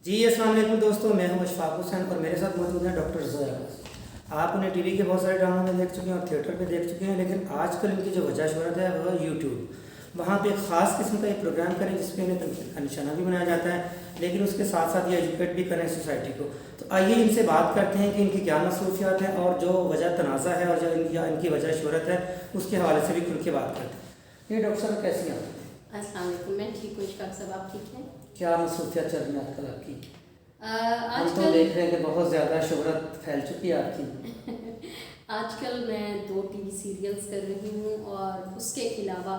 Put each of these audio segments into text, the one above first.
जी अस्सलाम वालेकुम दोस्तों, मैं हूं अशफाक हुसैन और मेरे साथ मौजूद हैं डॉक्टर ज़ोया। आप उन्हें टीवी के बहुत सारे ड्रामों में देख चुके हैं और थिएटर पे देख चुके हैं, लेकिन आजकल इनकी जो वजह शोहरत है वह यूट्यूब। वहाँ पे एक ख़ास किस्म का एक प्रोग्राम करें जिस पे इन्हें तनकीद का निशाना भी बनाया जाता है, लेकिन उसके साथ साथ ये एजुकेट भी करें सोसाइटी को। तो आइए इनसे बात करते हैं कि इनकी क्या मसरूफियात हैं और जो वजह तनाज़ा है और जो इनकी वजह शोहरत है उसके हवाले से भी खुल के बात करते हैं। ये डॉक्टर साहब कैसी हैं आप? अस्सलाम वालेकुम। मैं ठीक हूँ इशफाक साहब, आप ठीक हैं? क्या मसरूफियात चल रही हैं आजकल आपकी? हम तो आजकल देख रहे हैं कि बहुत ज़्यादा शोहरत फैल चुकी है आपकी। आजकल मैं 2 टीवी सीरियल्स कर रही हूँ और उसके अलावा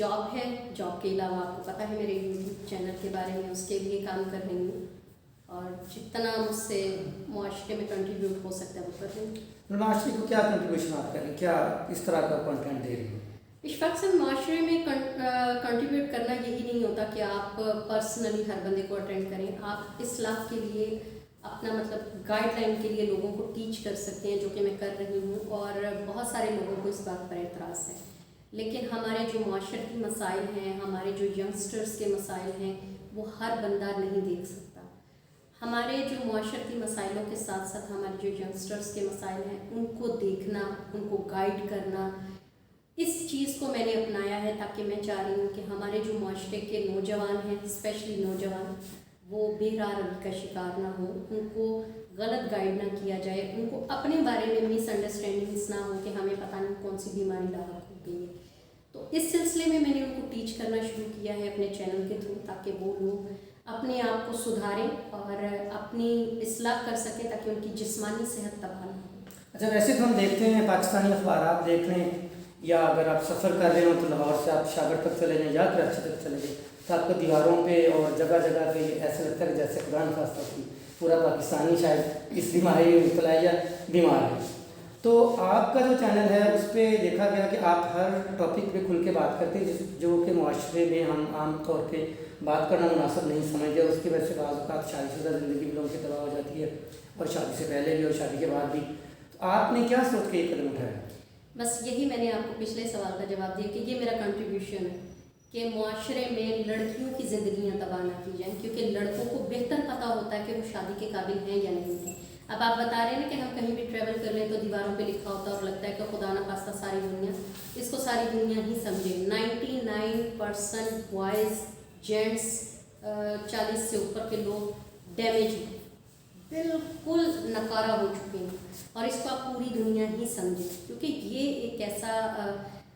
जॉब है। जॉब के अलावा आपको पता है मेरे यूट्यूब चैनल के बारे में, उसके लिए काम कर रही हूँ और जितना मुझसे मुआशरे में कंट्रीब्यूट हो सकता है वो कर रही हूँ। माशरे को क्या कंट्रीब्यूशन आप करें, क्या इस तरह का कंटेंट दे रही हो? इशफाक साहब, माशरे में कंट्रीब्यूट करना यही नहीं होता कि आप पर्सनली हर बंदे को अटेंड करें। आप इस्लाह के लिए अपना मतलब गाइडलाइन के लिए लोगों को टीच कर सकते हैं, जो कि मैं कर रही हूँ और बहुत सारे लोगों को इस बात पर एतराज़ है। लेकिन हमारे जो माशरती मसाइल हैं, हमारे जो यंगस्टर्स के मसाइल हैं, वो हर बंदा नहीं देख सकता। हमारे जो माशरती मसाइलों के साथ साथ हमारे जो यंगस्टर्स के मसाइल हैं उनको देखना, उनको गाइड करना, इस चीज़ को मैंने अपनाया है ताकि मैं चाह रही हूँ कि हमारे जो माशरे के नौजवान हैं, स्पेशली नौजवान, वो बेरार रवि का शिकार ना हो, उनको गलत गाइड ना किया जाए, उनको अपने बारे में मिसअंडरस्टैंडिंग्स ना हो कि हमें पता नहीं कौन सी बीमारी लाहक हो गई है। तो इस सिलसिले में मैंने उनको टीच करना शुरू किया है अपने चैनल के थ्रू, ताकि वो लोग अपने आप को सुधारें और अपनी इस्लाह कर सकें ताकि उनकी जिस्मानी सेहत तबाह ना हो। अच्छा, वैसे तो हम देखते हैं पाकिस्तानी अखबार आप देख लें या अगर आप सफ़र कर रहे हो तो लाहौर से आप शागर तक चले जाएँ या कराची तक चले जाएँ, तो आपको दीवारों पे और जगह जगह पे ऐसा लगता है जैसे खुदा न खास्ता कि पूरा पाकिस्तानी शायद इस बीमारी में मुब्तला है या बीमार है। तो आपका जो चैनल है उस पर देखा गया कि आप हर टॉपिक पे खुल के बात करते हैं जो कि मुआशरे में हम आम तौर पे बात करना मुनासिब नहीं समझते और उसकी वजह से बाज़ औक़ात शादीशुदा ज़िंदगी भी लोगों की तबाह हो जाती है और शादी से पहले भी और शादी के बाद भी। तो आपने क्या सोच के ये कदम उठाया? बस यही मैंने आपको पिछले सवाल का जवाब दिया कि ये मेरा कंट्रीब्यूशन है कि मुआशरे में लड़कियों की ज़िंदगियाँ तबाह ना की जाएँ, क्योंकि लड़कों को बेहतर पता होता है कि वो शादी के काबिल हैं या नहीं हैं। अब आप बता रहे हैं ना कि हम कहीं भी ट्रैवल कर लें तो दीवारों पे लिखा होता है और लगता है कि खुदा ना खास्ता सारी दुनिया, इसको सारी दुनिया ही समझे। 99% बॉयज़ जेंट्स 40 से ऊपर के लोग डैमेज हैं, बिल्कुल नकारा हो चुके हैं और इसको आप पूरी दुनिया ही समझें, क्योंकि ये एक ऐसा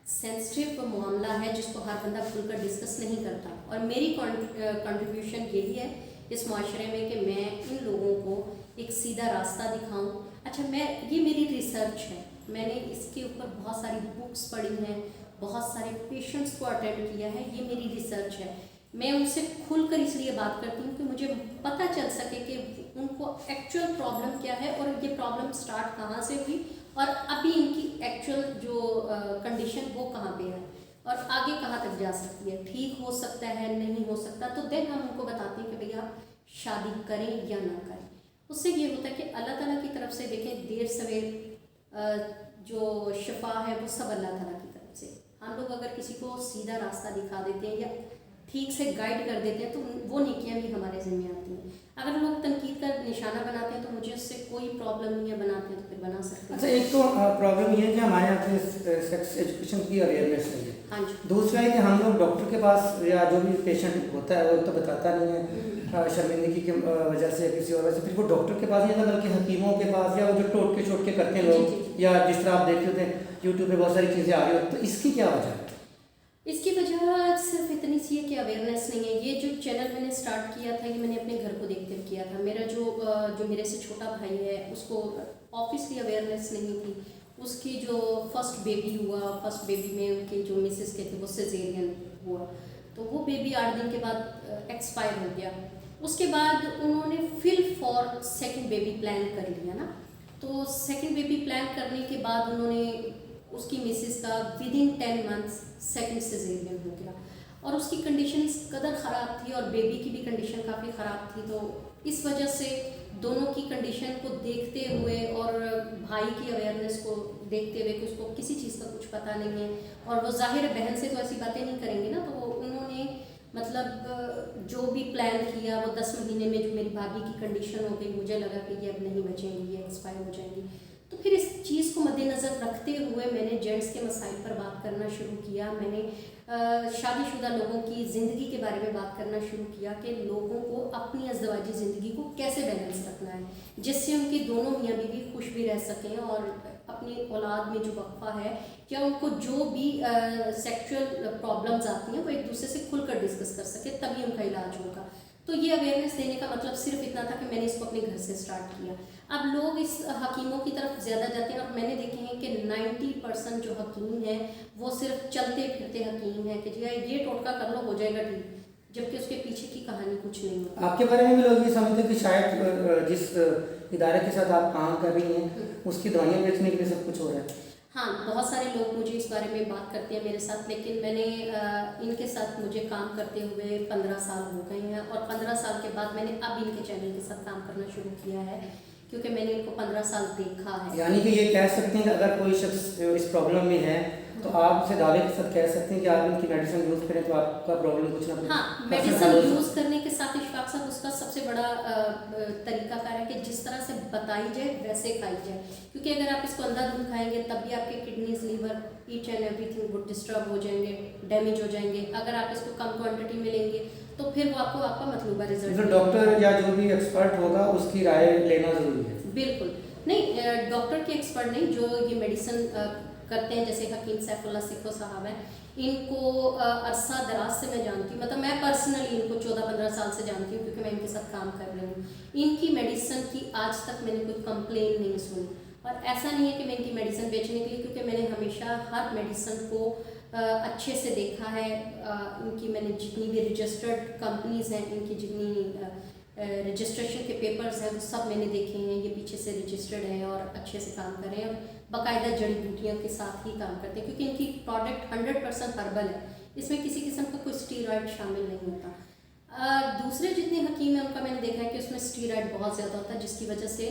सेंसिटिव मामला है जिसको हर बंदा खुलकर डिस्कस नहीं करता। और मेरी कंट्रीब्यूशन यही है इस माशरे में कि मैं इन लोगों को एक सीधा रास्ता दिखाऊं। अच्छा, ये मेरी रिसर्च है, मैंने इसके ऊपर बहुत सारी बुक्स पढ़ी हैं, बहुत सारे पेशेंट्स को अटेंड किया है, ये मेरी रिसर्च है। मैं उनसे खुलकर इसलिए बात करती हूँ कि मुझे पता चल सके कि उनको एक्चुअल प्रॉब्लम क्या है और ये प्रॉब्लम स्टार्ट कहाँ से हुई और अभी इनकी एक्चुअल जो कंडीशन वो कहाँ पे है और आगे कहाँ तक जा सकती है, ठीक हो सकता है, नहीं हो सकता। तो देन हम उनको बताते हैं कि भैया आप शादी करें या ना करें। उससे ये होता है कि अल्लाह ताला की तरफ से देखें, देर सवेर जो शिफा है वो सब अल्लाह ताला की तरफ से। हम लोग अगर किसी को सीधा रास्ता दिखा देते हैं या ठीक से गाइड कर देते हैं तो वो नेकियां भी हमारे ज़िम्मे आती हैं। अगर लोग तनकीद का निशाना बनाते हैं तो मुझे उससे कोई प्रॉब्लम नहीं है, बनाते हैं तो फिर बना सकते हैं। अच्छा, एक तो प्रॉब्लम ये है कि हमारे यहाँ पे सेक्स एजुकेशन की अवेयरनेस नहीं है। हाँ जी। दूसरा है कि हम लोग डॉक्टर के पास या जो भी पेशेंट होता है वो तो बताता नहीं है शर्मिंदगी की वजह से या किसी और वजह से, फिर वो डॉक्टर के पास नहीं जाता बल्कि हकीमों के पास या वो जो टोट के करते हैं लोग, या जिस तरह आप देखते होते हैं यूट्यूब पे बहुत सारी चीज़ें आ रही होती, तो इसकी क्या वजह है? इसकी वजह सिर्फ इतनी सी है कि अवेयरनेस नहीं है। ये जो चैनल मैंने स्टार्ट किया था ये मैंने अपने घर को देखकर किया था। मेरा जो मेरे से छोटा भाई है उसको ऑब्वियसली अवेयरनेस नहीं थी। उसकी जो फर्स्ट बेबी में उनके जो मिसेस के थे वो सिजेरियन हुआ, तो वो बेबी 8 दिन के बाद एक्सपायर हो गया। उसके बाद उन्होंने feel for second baby plan कर लिया ना, तो सेकंड बेबी प्लान करने के बाद उन्होंने उसकी मिसेस का विदिन 10 मंथ्स सेकंड सिजेरियन हो गया और उसकी कंडीशन इस कदर ख़राब थी और बेबी की भी कंडीशन काफ़ी ख़राब थी। तो इस वजह से दोनों की कंडीशन को देखते हुए और भाई की अवेयरनेस को देखते हुए कि उसको किसी चीज़ का कुछ पता नहीं है और वो ज़ाहिर बहन से तो ऐसी बातें नहीं करेंगे ना, तो उन्होंने मतलब जो भी प्लान किया वो 10 महीने में जो मेरी भाभी की कंडीशन हो गई, मुझे लगा कि ये अब नहीं बचेंगी, ये एक्सपायर हो जाएंगी। तो फिर इस चीज़ को मद्देनज़र रखते हुए मैंने जेंट्स के मसाइल पर बात करना शुरू किया। मैंने शादीशुदा लोगों की ज़िंदगी के बारे में बात करना शुरू किया कि लोगों को अपनी अज़दवाजी ज़िंदगी को कैसे बैलेंस रखना है, जिससे उनकी दोनों मियाँ बीवी खुश भी रह सकें और अपनी औलाद में जो वक्फा है या उनको जो भी सेक्सुअल प्रॉब्लम्स आती हैं वो एक दूसरे से खुलकर डिस्कस कर सके, तभी उनका इलाज होगा। तो ये अवेयरनेस देने का मतलब सिर्फ इतना था कि मैंने इसको अपने घर से स्टार्ट किया। अब लोग इस हकीमों की तरफ ज़्यादा जाते हैं और मैंने देखे हैं कि 90% जो हकीम हैं वो सिर्फ चलते फिरते हकीम हैं कि जी ये टोटका कर लो हो जाएगा ठीक, जबकि उसके पीछे की कहानी कुछ नहीं होती। आपके बारे में भी लोग ये समझते हैं कि शायद जिस इदारे के साथ आप काम कर रही हैं उसकी दवाइयाँ बेचने के लिए सब कुछ हो रहा है। हाँ, बहुत सारे लोग मुझे इस बारे में बात करते हैं मेरे साथ, लेकिन मैंने इनके साथ मुझे काम करते हुए 15 साल हो गए हैं और 15 साल के बाद मैंने अब इनके चैनल के साथ काम करना शुरू किया है, क्योंकि मैंने इनको 15 साल देखा है। यानी कि ये कह सकते हैं कि अगर कोई शख्स इस प्रॉब्लम में है तो आप उसे दावे के साथ कह सकते हैं कि आप इनकी मेडिसिन यूज़ करें तो आपका प्रॉब्लम कुछ ना कुछ। हाँ, मेडिसिन यूज़ करने के साथ इशफाक साहब उसका सबसे बड़ा तरीकाकार है कि जिस तरह से बताई जाए वैसे खाई जाए, क्योंकि अगर आप इसको अंधाधुंध खाएंगे तब भी आपके kidneys, liver, each and everything वो डिस्टर्ब हो जाएंगे, डैमेज हो जाएंगे। अगर आप इसको कम क्वांटिटी में लेंगे तो फिर वो आपको आपका मतलूबा रिजल्ट। तो डॉक्टर या जो भी एक्सपर्ट होगा उसकी राय लेना ज़रूरी है। बिल्कुल नहीं, डॉक्टर के एक्सपर्ट नहीं, जो ये मेडिसिन करते हैं जैसे हकीम सैफुल्लाह सिखो साहब हैं, इनको अरसा दराज से मैं जानती हूँ, मतलब मैं पर्सनली इनको 14-15 साल से जानती हूँ क्योंकि मैं इनके साथ काम कर रही हूँ। इनकी मेडिसिन की आज तक मैंने कोई कंप्लेन नहीं सुनी और ऐसा नहीं है कि मैं इनकी मेडिसिन बेचने के लिए, क्योंकि मैंने हमेशा हर मेडिसिन को अच्छे से देखा है। इनकी मैंने जितनी भी रजिस्टर्ड कंपनीज़ हैं, इनकी जितनी रजिस्ट्रेशन के पेपर्स हैं वो सब मैंने देखे हैं, ये पीछे से रजिस्टर्ड है और अच्छे से काम कर रहे हैं और बाकायदा जड़ी बूटियों के साथ ही काम करते हैं, क्योंकि इनकी प्रोडक्ट 100% हर्बल है, इसमें किसी किस्म का कोई स्टीरॉयड शामिल नहीं होता। दूसरे जितने हकीम हैं उनका मैंने देखा है कि उसमें स्टीरॉयड बहुत ज़्यादा होता है, जिसकी वजह से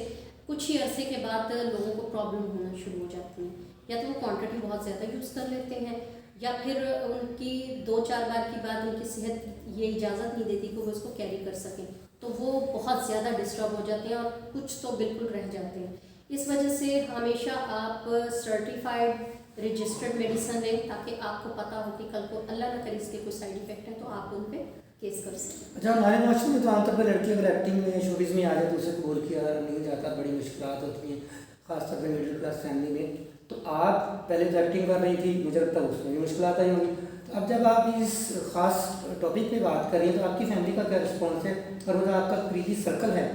कुछ ही अरसे के बाद लोगों को प्रॉब्लम होना शुरू हो जाती है, या तो वो क्वान्टिटी बहुत ज़्यादा यूज़ कर लेते हैं या फिर उनकी 2-4 बार की बाद उनकी सेहत ये इजाज़त नहीं देती कि वो इसको कैरी कर सकें, तो वो बहुत ज़्यादा डिस्टर्ब हो जाते हैं और कुछ तो बिल्कुल रह जाते हैं। इस वजह से हमेशा आप सर्टिफाइड रजिस्टर्ड मेडिसिन लें ताकि आपको पता हो कि कल को अल्लाह न करे इसके कोई साइड इफेक्ट है तो आप उन पर केस कर सकें। अच्छा, हमारे माशरे में तो आमतौर पर लड़की अगर एक्टिंग में शोबिज़ में आ जाए तो उसे कबूल किया नहीं जाता, बड़ी मुश्किलात होती हैं ख़ासतौर पर मिडिल क्लास फैमिली में। तो आप पहले तो एक्टिंग कर रही थी, मुझे लगता है उसमें भी मुश्किलात आई होंगी, तो अब जब आप इस ख़ास टॉपिक पे बात कर रही हैं तो आपकी फैमिली का क्या रिस्पॉन्स है और मतलब आपका करीबी सर्कल है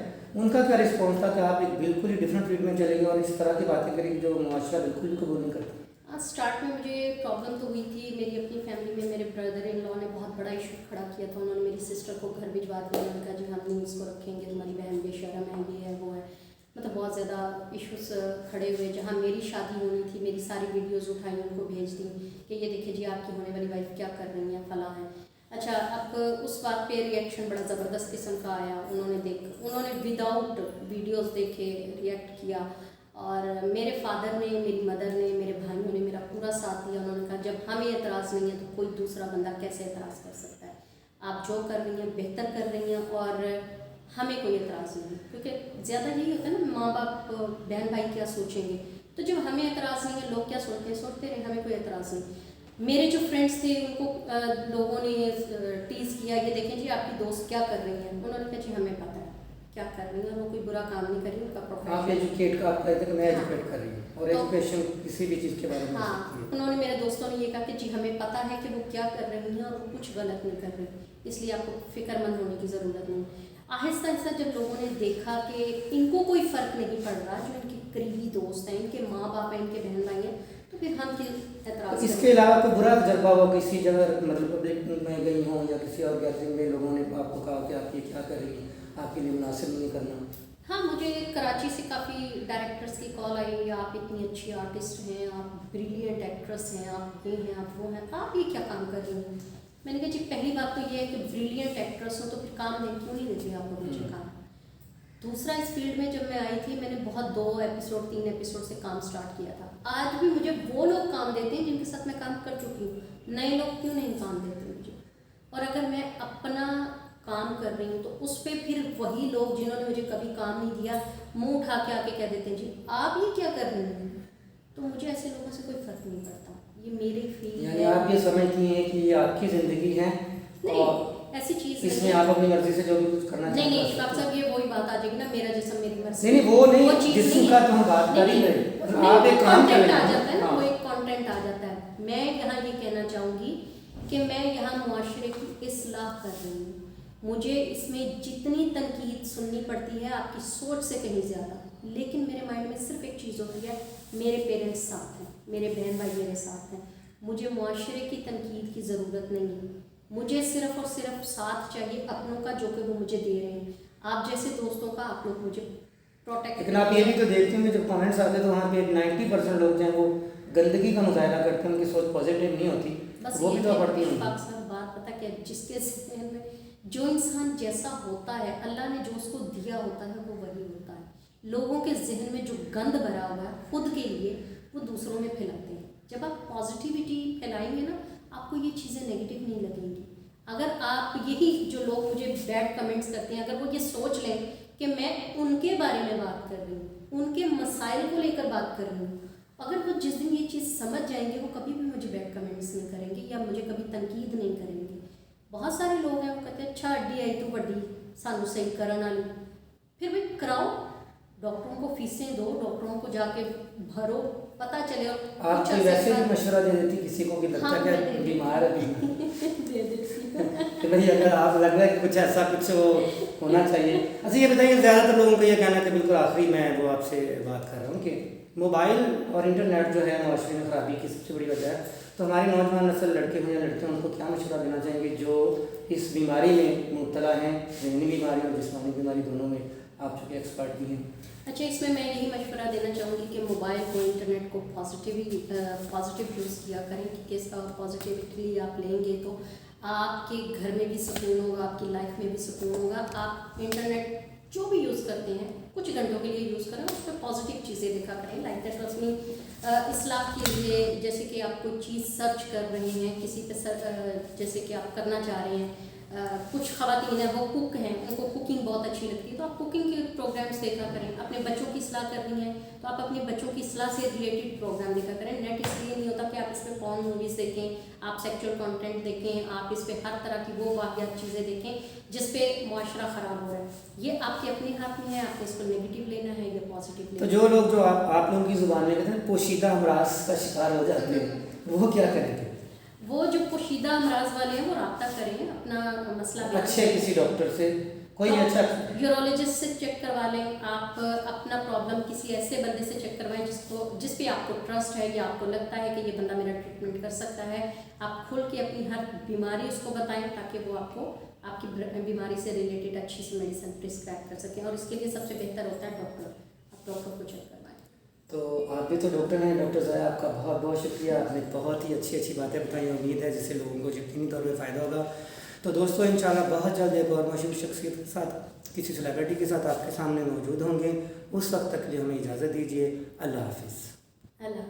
उनका क्या रिस्पॉन्स था कि आप एक बिल्कुल ही डिफरेंट फील्ड में चलेंगे और इस तरह की बातें करेंगे जो मुआशरा बिल्कुल भी कबूल नहीं करता? स्टार्ट में मुझे प्रॉब्लम तो हुई थी, मेरी अपनी फैमिली में मेरे ब्रदर इन लॉ ने बहुत बड़ा इशू खड़ा किया था। उन्होंने मेरी सिस्टर को घर भिजवा दिया, उन्होंने कहा जी हम नहीं इसको रखेंगे, तुम्हारी बहन बेशरम है, ये है वो है, मतलब बहुत ज़्यादा इश्यूज खड़े हुए। जहाँ मेरी शादी होनी थी मेरी सारी वीडियोस उठाई उनको भेज दी कि ये देखिए जी आपकी होने वाली वाइफ क्या कर रही है, फला है। अच्छा, अब उस बात पे रिएक्शन बड़ा ज़बरदस्त किस्म का आया। उन्होंने विदाउट वीडियोस देखे रिएक्ट किया और मेरे फादर ने, मेरी मदर ने, मेरे भाइयों ने मेरा पूरा साथ दिया। उन्होंने कहा जब हमें एतराज़ नहीं है तो कोई दूसरा बंदा कैसे एतराज़ कर सकता है, आप जो कर रही हैं बेहतर कर रही हैं और हमें कोई एतराज़ नहीं, क्योंकि ज़्यादा यही होता है ना, माँ बाप बहन भाई क्या सोचेंगे, तो जब हमें एतराज़ नहीं है लोग क्या सोचते हैं, सोचते रहे, हमें कोई एतराज़ नहीं। मेरे जो फ्रेंड्स थे उनको लोगों ने टीज़ किया, ये देखें जी आपकी दोस्त क्या कर रही हैं, उन्होंने कहा जी हमें पता है क्या कर रही है, वो कोई बुरा काम नहीं कर रही, उनका प्रोफेशन। आप एजुकेट आप कहते हैं कि मैं एजुकेट कर रही हूँ और एजुकेशन किसी भी चीज़ के बारे में। हाँ, उन्होंने मेरे दोस्तों ने ये कहा कि जी हमें पता है कि वो क्या कर रही हैं और वो कुछ गलत नहीं कर रही, इसलिए आपको फिक्रमंद होने की ज़रूरत नहीं। आहिस्ता आहिस्ता जब लोगों ने देखा कि इनको कोई फ़र्क नहीं पड़ रहा, जो इनके करीबी दोस्त हैं, इनके माँ बाप हैं, इनके बहन भाई हैं, तो फिर हम क्यों एतराज़। इसके अलावा कोई बुरा तजर्बा हो किसी जगह, मतलब पब्लिक में गई हों या किसी और गैदरिंग में लोगों ने आपको कहा कि आप ये क्या कर रही हैं, आपके लिए मुनासिब नहीं करना? हाँ, मुझे कराची से काफ़ी डायरेक्टर्स की कॉल आई, आप इतनी अच्छी आर्टिस्ट हैं, आप ब्रिलियंट एक्ट्रेस हैं, आप ये हैं, आप वो हैं, आप ये क्या काम कर रही हैं। मैंने कहा जी पहली बात तो ये है कि ब्रिलियंट एक्ट्रेस हो तो फिर काम नहीं, क्यों नहीं देती आप लोग मुझे काम। दूसरा, इस फील्ड में जब मैं आई थी मैंने बहुत 2 एपिसोड 3 एपिसोड से काम स्टार्ट किया था। आज भी मुझे वो लोग काम देते हैं जिनके साथ मैं काम कर चुकी हूँ, नए लोग क्यों नहीं काम देते मुझे। और अगर मैं अपना काम कर रही हूँ तो उस पर फिर वही लोग जिन्होंने मुझे कभी काम नहीं दिया मुंह उठा के आके कह देते हैं जी आप ये क्या कर रही हैं, तो मुझे ऐसे लोगों से कोई फर्क नहीं पड़ता। ये मेरी फील यानी आप ये समझती हैं कि ये आपकी ज़िंदगी है नहीं, और ऐसी चीज़ इसमें आप अपनी मर्जी से जो भी कुछ करना नहीं नहीं चाहते इशफाक साहब, ये वही बात आ जाएगी ना, मेरा जिस्म मेरी मर्जी। नहीं वो नहीं, चीज़ जिस्म नहीं का है। तो हम बात कर ही नहीं, रहे नहीं, आप एक काम कंटेंट करें। आ जाता है ना, हाँ। वो एक कंटेंट आ जाता है। मैं यहाँ ये कहना चाहूँगी कि मैं यहाँ मुआशरे की इस्लाह कर रही हूँ। मुझे इसमें जितनी तनकीद सुननी पड़ती है आपकी सोच से कहीं ज़्यादा, लेकिन मेरे माइंड में सिर्फ एक चीज़ होती है, मेरे पेरेंट्स साथ हैं, मेरे बहन भाई मेरे साथ हैं, मुझे मुआशरे की तनकीद की ज़रूरत नहीं है। मुझे सिर्फ और सिर्फ साथ चाहिए अपनों का, जो कि वो मुझे दे रहे हैं। आप जैसे दोस्तों का आप लोग मुझे प्रोटेक्ट। लेकिन आप ये भी तो देखते होंगे जब कमेंट्स आते हैं तो वहाँ पे 90% लोग जो हैं वो गंदगी का मुजाहरा करते हैं, उनकी सोच पॉजिटिव नहीं होती, बस वो भी तो पड़ती है। बात पता क्या, जिसके ज़हन में जो इंसान जैसा होता है, अल्लाह ने जो उसको दिया होता है वो वही होता है। लोगों के जहन में जो गंद भरा हुआ है खुद के लिए, वो दूसरों में फैलाते हैं। जब आप पॉजिटिविटी फैलाएंगे ना, आपको ये चीज़ें नेगेटिव नहीं लगेंगी। अगर आप यही जो लोग मुझे बैड कमेंट्स करते हैं, अगर वो ये सोच लें कि मैं उनके बारे में बात कर रही हूँ, उनके मसाइल को लेकर बात कर रही हूँ, अगर वो जिस दिन ये चीज़ समझ जाएंगे, वो कभी भी मुझे बैड कमेंट्स नहीं करेंगे या मुझे कभी तनकीद नहीं करेंगे। बहुत सारे लोग हैं वो कहते हैं अच्छा अड्डी आई तो वड्डी सानू सही करन वाली, फिर भी कराओ, डॉक्टरों को फीसें दो, डॉक्टरों को जाके भरो, पता चले। और आप कोई वैसे भी मशवरा दे देती किसी को कि बच्चा हाँ, क्या मैं बीमार है दे देती कि भाई अगर आप लग रहा है कि कुछ ऐसा कुछ वो होना चाहिए। अच्छा ये बताइए, ज़्यादातर लोगों का ये कहना है कि बिल्कुल आखिरी मैं वो आपसे बात कर रहा हूँ कि मोबाइल और इंटरनेट जो है माशरे में ख़राबी की सबसे बड़ी वजह है, तो हमारी नौजवान नस्ल लड़के हों या लड़कियाँ, उनको क्या मशवरा देना चाहेंगे जो इस बीमारी में मुब्तला हैं, ज़हनी बीमारी और जिस्मानी बीमारी दोनों में, आप चूँकि एक्सपर्ट भी हैं। अच्छा, इसमें मैं यही मशवरा देना चाहूँगी कि मोबाइल को, इंटरनेट को पॉजिटिव यूज़ किया करें कि किसका पॉजिटिविटी आप लेंगे तो आपके घर में भी सुकून होगा, आपकी लाइफ में भी सुकून होगा। आप इंटरनेट जो भी यूज़ करते हैं कुछ घंटों के लिए यूज़ करें, उस पर पॉजिटिव चीज़ें देखा करें। लाइक दैट अपनी इस्लाह के लिए, जैसे कि आप कोई चीज़ सर्च कर रहे हैं किसी पे जैसे कि आप करना चाह रहे हैं, कुछ ख़वातीन हैं वो कुक हैं, उनको कुकिंग बहुत अच्छी लगती है, तो आप कुकिंग के प्रोग्राम्स देखा करें। अपने बच्चों की इस्लाह करनी है तो आप अपने बच्चों की इस्लाह से रिलेटेड प्रोग्राम देखा करें। नेट इसलिए नहीं होता कि आप इस पर पॉर्न मूवीज़ देखें, आप सेक्सुअल कंटेंट देखें, आप इस पर हर तरह की वो वाहियात चीज़ें देखें जिस पे मुआशरा ख़राब हो रहा है। ये आपके अपने हाथ में है, आपको इसको नेगेटिव लेना है या पॉजिटिव लेना है। तो जो लोग जो आप लोगों की ज़ुबान में कहते हैं पोशीदा अमराज का शिकार हो जाते हैं, वो क्या करेंगे? वो जो पोशीदा अमराज वाले हैं वो रब्ता करें, अपना मसला अच्छे किसी डॉक्टर से, कोई अच्छा यूरोलॉजिस्ट से चेक करवा लें। आप अपना प्रॉब्लम किसी ऐसे बंदे से चेक करवाएं जिस पे आपको ट्रस्ट है या आपको लगता है कि ये बंदा मेरा ट्रीटमेंट कर सकता है। आप खुल के अपनी हर बीमारी उसको बताएं ताकि वो आपको आपकी बीमारी से रिलेटेड अच्छी सी मेडिसिन प्रिस्क्राइब कर सकें। और इसके लिए सबसे बेहतर होता है डॉक्टर, आप डॉक्टर को चेक करवाएं। तो आप भी तो डॉक्टर हैं, डॉक्टर ज़ाया आपका बहुत बहुत शुक्रिया, आपने बहुत ही अच्छी बातें बताई। उम्मीद है जिससे लोगों को यकीनी तौर पर फ़ायदा होगा। तो दोस्तों इंशाल्लाह बहुत जल्द एक और मशहूर शख्सियत के साथ, किसी सेलिब्रिटी के साथ आपके सामने मौजूद होंगे। उस वक्त तक के लिए हमें इजाज़त दीजिए। अल्लाह हाफिज़। अल्लाह।